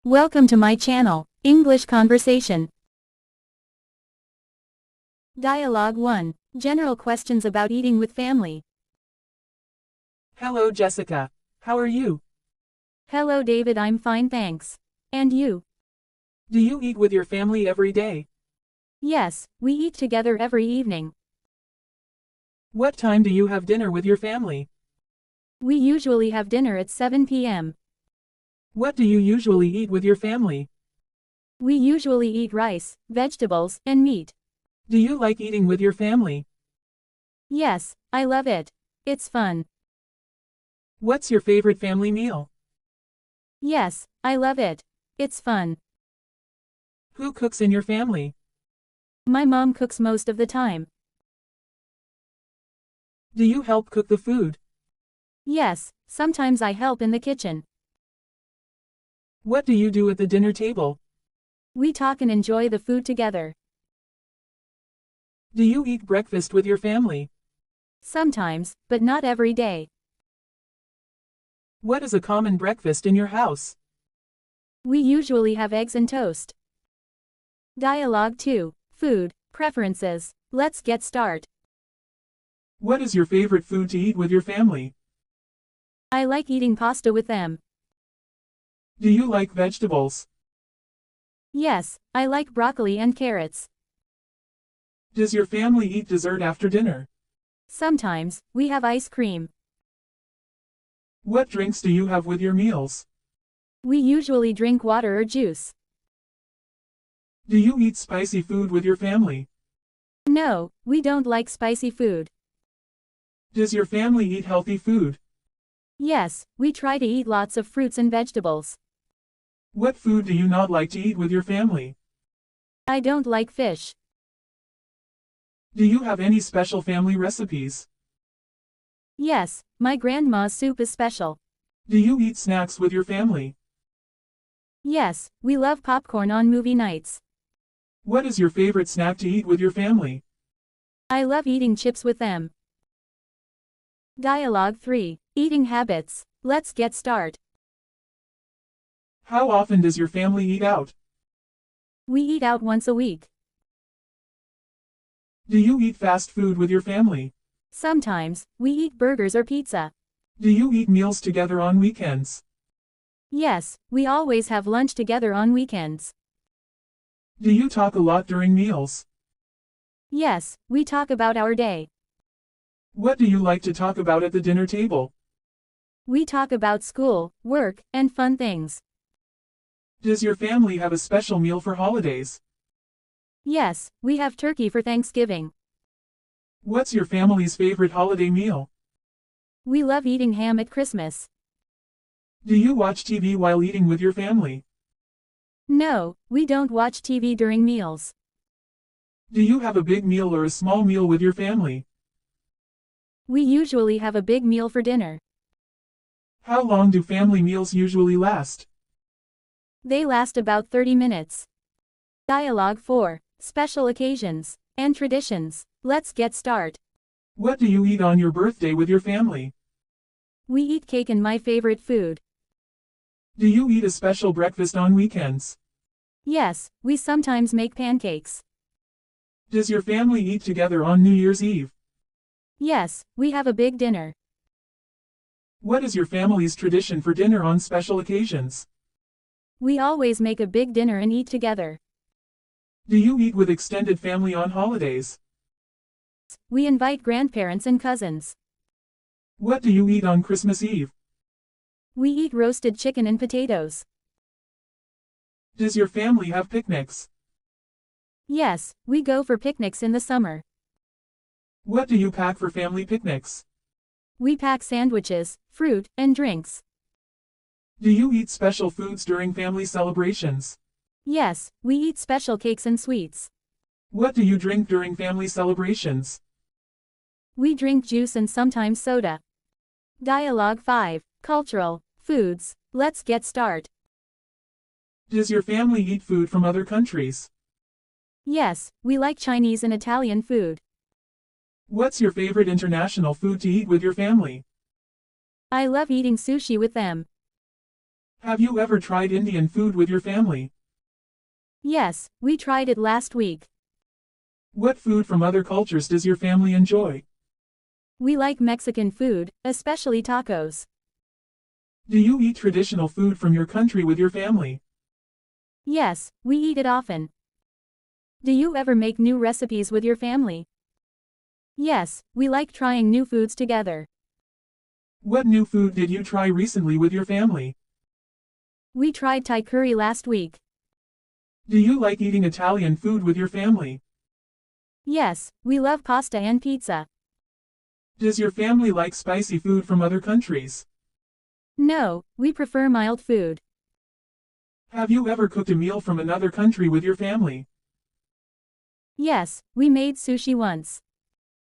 Welcome to my channel, English Conversation. Dialogue 1. General questions about eating with family. Hello, Jessica. How are you? Hello David, I'm fine thanks. And you? Do you eat with your family every day? Yes, we eat together every evening. What time do you have dinner with your family? We usually have dinner at 7 p.m. What do you usually eat with your family? We usually eat rice, vegetables, and meat. Do you like eating with your family? Yes, I love it. It's fun. What's your favorite family meal? Yes, I love it. It's fun. Who cooks in your family? My mom cooks most of the time. Do you help cook the food? Yes, sometimes I help in the kitchen. What do you do at the dinner table? We talk and enjoy the food together. Do you eat breakfast with your family? Sometimes, but not every day. What is a common breakfast in your house? We usually have eggs and toast. Dialogue 2. Food, preferences. Let's get start. What is your favorite food to eat with your family? I like eating pasta with them. Do you like vegetables? Yes, I like broccoli and carrots. Does your family eat dessert after dinner? Sometimes, we have ice cream. What drinks do you have with your meals? We usually drink water or juice. Do you eat spicy food with your family? No, we don't like spicy food. Does your family eat healthy food? Yes, we try to eat lots of fruits and vegetables. What food do you not like to eat with your family? I don't like fish. Do you have any special family recipes? Yes, my grandma's soup is special. Do you eat snacks with your family? Yes, we love popcorn on movie nights. What is your favorite snack to eat with your family? I love eating chips with them. Dialogue 3. Eating habits. Let's get start. How often does your family eat out? We eat out once a week. Do you eat fast food with your family? Sometimes, we eat burgers or pizza. Do you eat meals together on weekends? Yes, we always have lunch together on weekends. Do you talk a lot during meals? Yes, we talk about our day. What do you like to talk about at the dinner table? We talk about school, work, and fun things. Does your family have a special meal for holidays? Yes, we have turkey for Thanksgiving. What's your family's favorite holiday meal? We love eating ham at Christmas. Do you watch TV while eating with your family? No, we don't watch TV during meals. Do you have a big meal or a small meal with your family? We usually have a big meal for dinner. How long do family meals usually last? They last about 30 minutes. Dialogue 4. Special occasions and traditions. Let's get start. What do you eat on your birthday with your family? We eat cake and my favorite food. Do you eat a special breakfast on weekends? Yes, we sometimes make pancakes. Does your family eat together on New Year's Eve? Yes, we have a big dinner. What is your family's tradition for dinner on special occasions? We always make a big dinner and eat together. Do you eat with extended family on holidays? We invite grandparents and cousins. What do you eat on Christmas Eve? We eat roasted chicken and potatoes. Does your family have picnics? Yes, we go for picnics in the summer. What do you pack for family picnics? We pack sandwiches, fruit, and drinks. Do you eat special foods during family celebrations? Yes, we eat special cakes and sweets. What do you drink during family celebrations? We drink juice and sometimes soda. Dialogue 5. Cultural foods. Let's get start. Does your family eat food from other countries? Yes, we like Chinese and Italian food. What's your favorite international food to eat with your family? I love eating sushi with them. Have you ever tried Indian food with your family? Yes, we tried it last week. What food from other cultures does your family enjoy? We like Mexican food, especially tacos. Do you eat traditional food from your country with your family? Yes, we eat it often. Do you ever make new recipes with your family? Yes, we like trying new foods together. What new food did you try recently with your family? We tried Thai curry last week. Do you like eating Italian food with your family? Yes, we love pasta and pizza. Does your family like spicy food from other countries? No, we prefer mild food. Have you ever cooked a meal from another country with your family? Yes, we made sushi once.